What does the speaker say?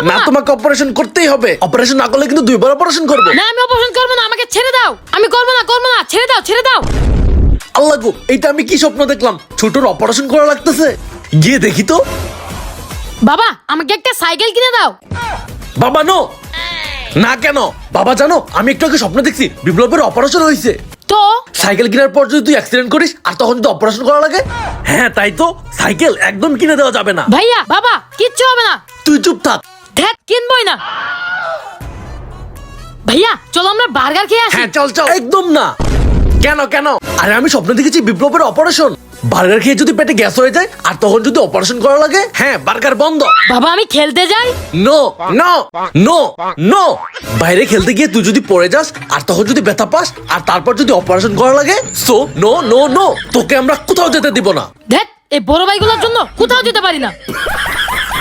করবো না না। তোমাকে অপারেশন করতেই হবে, অপারেশন না করলে কিন্তু 2বার অপারেশন করবো। না আমি অপারেশন করবো না, আমাকে ছেড়ে দাও। আমি করবো না, ছেড়ে দাও, ছেড়ে দাও। আল্লাহ গো, এটা আমি কি স্বপ্ন দেখলাম? ছোটর অপারেশন করা লাগতেছে। গিয়ে দেখি তো। বাবা আমাকে একটা সাইকেল কিনে দাও। বাবা নো, না কেন? বাবা জানো, আমি একটু আগে স্বপ্ন দেখছি বিপ্লবের অপারেশন হয়েছে। তো সাইকেল কেনার পর যদি তুই অ্যাক্সিডেন্ট করিস আর তখন যদি অপারেশন করা লাগে, হ্যাঁ তাই তো, সাইকেল একদম কিনে দেওয়া যাবে না। ভাইয়া বাবা কিচ্ছু হবে না। তুই চুপ থাক। ধ্যাৎ কিনবই না। ভাইয়া চলো আমরা বার্গার খেয়ে আসি। হ্যাঁ চল চল। একদম না। কেন কেন? আরে আমি স্বপ্ন দেখেছি বিপ্লবের অপারেশন। বার্গার খেয়ে যদি পেটে গ্যাস হয়ে যায় আর তখন যদি অপারেশন করা লাগে, হ্যাঁ বার্গার বন্ধ। বাবা আমি খেলতে যাই। নো নো নো নো, বাইরে খেলতে গিয়ে তুই যদি পড়ে যাস আর তখন যদি ব্যথা পাস আর তারপর যদি অপারেশন করা লাগে, সো নো নো নো, তোকে আমরা কোথাও যেতে দিব না। ধ্যাৎ এই বড় ভাইগুলোর জন্য কোথাও যেতে পারি না।